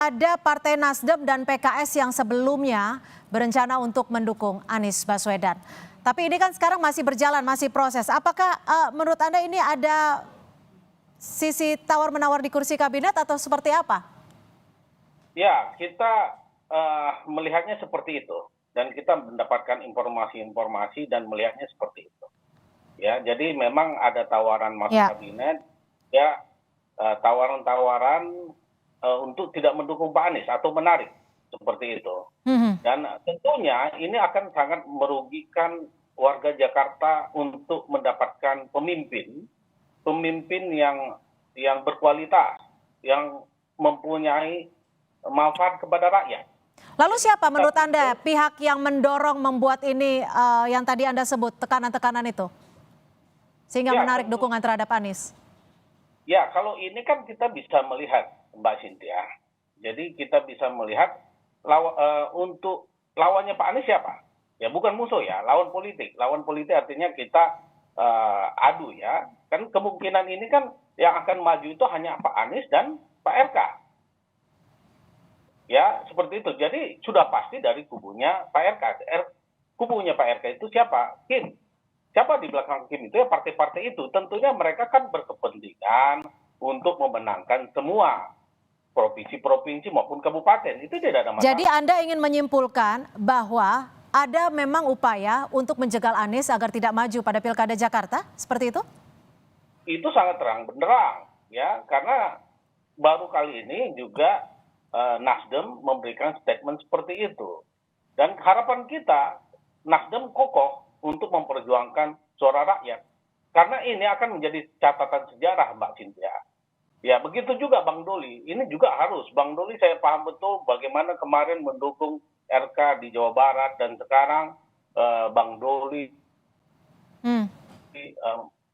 Ada Partai Nasdem dan PKS yang sebelumnya berencana untuk mendukung Anies Baswedan. Tapi ini kan sekarang masih berjalan, masih proses. Apakah menurut Anda ini ada sisi tawar-menawar di kursi kabinet atau seperti apa? Ya, kita melihatnya seperti itu. Dan kita mendapatkan informasi-informasi dan melihatnya seperti itu. Ya, jadi memang ada tawaran masuk kabinet, ya tawaran-tawaran untuk tidak mendukung Pak Anies atau menarik seperti itu. Dan tentunya ini akan sangat merugikan warga Jakarta untuk mendapatkan pemimpin yang berkualitas, yang mempunyai manfaat kepada rakyat. Lalu siapa menurut Anda pihak yang mendorong membuat ini yang tadi Anda sebut tekanan-tekanan itu? Sehingga menarik dukungan terhadap Anies? Ya, kalau ini kan kita bisa melihat, Mbak Cynthia. Jadi kita bisa melihat untuk lawannya Pak Anies siapa? Ya bukan musuh ya, lawan politik. Lawan politik artinya kita adu ya. Kan kemungkinan ini kan yang akan maju itu hanya Pak Anies dan Pak RK. Ya, seperti itu. Jadi sudah pasti dari kubunya Pak RK. Kubunya Pak RK itu siapa? Kim. Siapa di belakang Kim itu ya partai-partai itu. Tentunya mereka kan berkepentingan untuk memenangkan semua provinsi-provinsi maupun kabupaten. Itu tidak ada masalah. Jadi Anda ingin menyimpulkan bahwa ada memang upaya untuk menjegal Anies agar tidak maju pada Pilkada Jakarta? Seperti itu? Itu sangat terang benderang. Ya, karena baru kali ini juga Nasdem memberikan statement seperti itu. Dan harapan kita, Nasdem kokoh untuk memperjuangkan suara rakyat. Karena ini akan menjadi catatan sejarah, Mbak Cynthia. Ya, begitu juga Bang Doli. Ini juga harus. Bang Doli saya paham betul bagaimana kemarin mendukung RK di Jawa Barat. Dan sekarang Bang Doli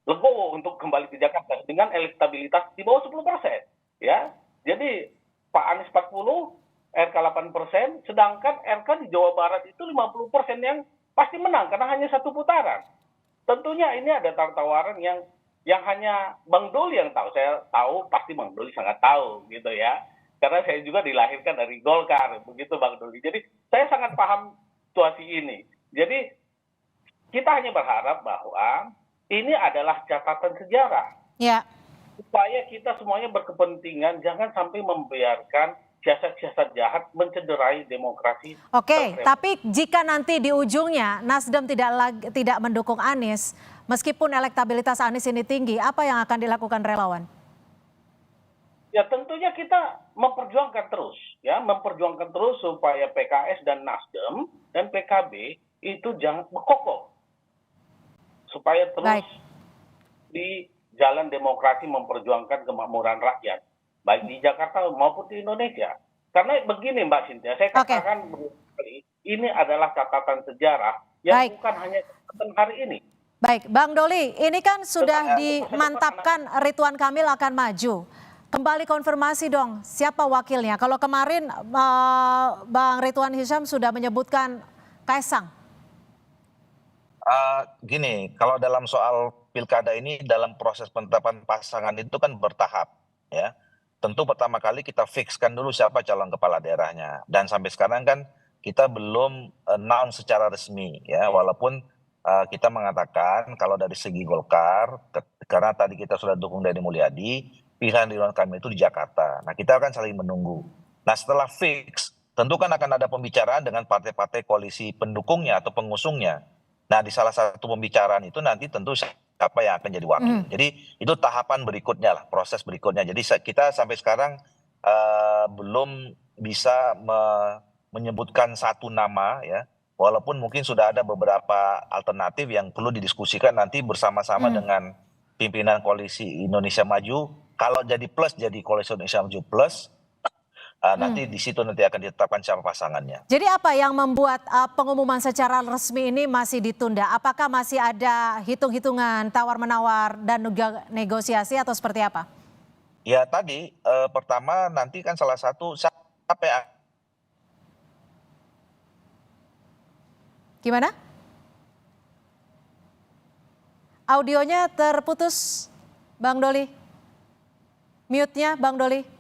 legowo untuk kembali ke Jakarta dengan elektabilitas di bawah 10%. Ya, jadi Pak Anies 40, RK 8%, sedangkan RK di Jawa Barat itu 50% yang pasti menang karena hanya satu putaran. Tentunya ini ada tawaran yang hanya Bang Doli yang tahu. Saya tahu pasti Bang Doli sangat tahu gitu ya. Karena saya juga dilahirkan dari Golkar, begitu Bang Doli. Jadi saya sangat paham situasi ini. Jadi kita hanya berharap bahwa ini adalah catatan sejarah. Ya. Supaya kita semuanya berkepentingan jangan sampai membiarkan siasat-siasat jahat mencederai demokrasi. Oke, tapi jika nanti di ujungnya Nasdem tidak mendukung Anies, meskipun elektabilitas Anies ini tinggi, apa yang akan dilakukan relawan? Ya tentunya kita memperjuangkan terus supaya PKS dan Nasdem dan PKB itu jangan berkokoh. Supaya terus di jalan demokrasi memperjuangkan kemakmuran rakyat, baik di Jakarta maupun di Indonesia. Karena begini Mbak Cynthia, saya katakan berkali, ini adalah catatan sejarah yang bukan hanya catatan hari ini. Baik, Bang Doli, ini kan sudah dimantapkan Ridwan Kamil akan maju. Kembali konfirmasi dong, siapa wakilnya? Kalau kemarin Bang Ridwan Hisyam sudah menyebutkan Kaisang. Gini, kalau dalam soal pilkada ini dalam proses penetapan pasangan itu kan bertahap ya. Tentu pertama kali kita fixkan dulu siapa calon kepala daerahnya. Dan sampai sekarang kan kita belum announce secara resmi ya. Walaupun kita mengatakan kalau dari segi Golkar, karena tadi kita sudah dukung Deddy Mulyadi, pilihan Ridwan Kamil itu di Jakarta. Nah kita akan saling menunggu. Nah setelah fix, tentu kan akan ada pembicaraan dengan partai-partai koalisi pendukungnya atau pengusungnya. Nah di salah satu pembicaraan itu nanti tentu siapa yang akan jadi wakil. Jadi itu tahapan berikutnya lah, proses berikutnya. Jadi kita sampai sekarang belum bisa menyebutkan satu nama ya. Walaupun mungkin sudah ada beberapa alternatif yang perlu didiskusikan nanti bersama-sama dengan pimpinan koalisi Indonesia Maju. Kalau jadi plus, jadi koalisi Indonesia Maju plus. Nanti di situ nanti akan ditetapkan siapa pasangannya. Jadi apa yang membuat pengumuman secara resmi ini masih ditunda? Apakah masih ada hitung-hitungan tawar-menawar dan negosiasi atau seperti apa? Ya tadi pertama nanti kan salah satu siapa yang... Gimana? Audionya terputus, Bang Doli. Mute-nya, Bang Doli.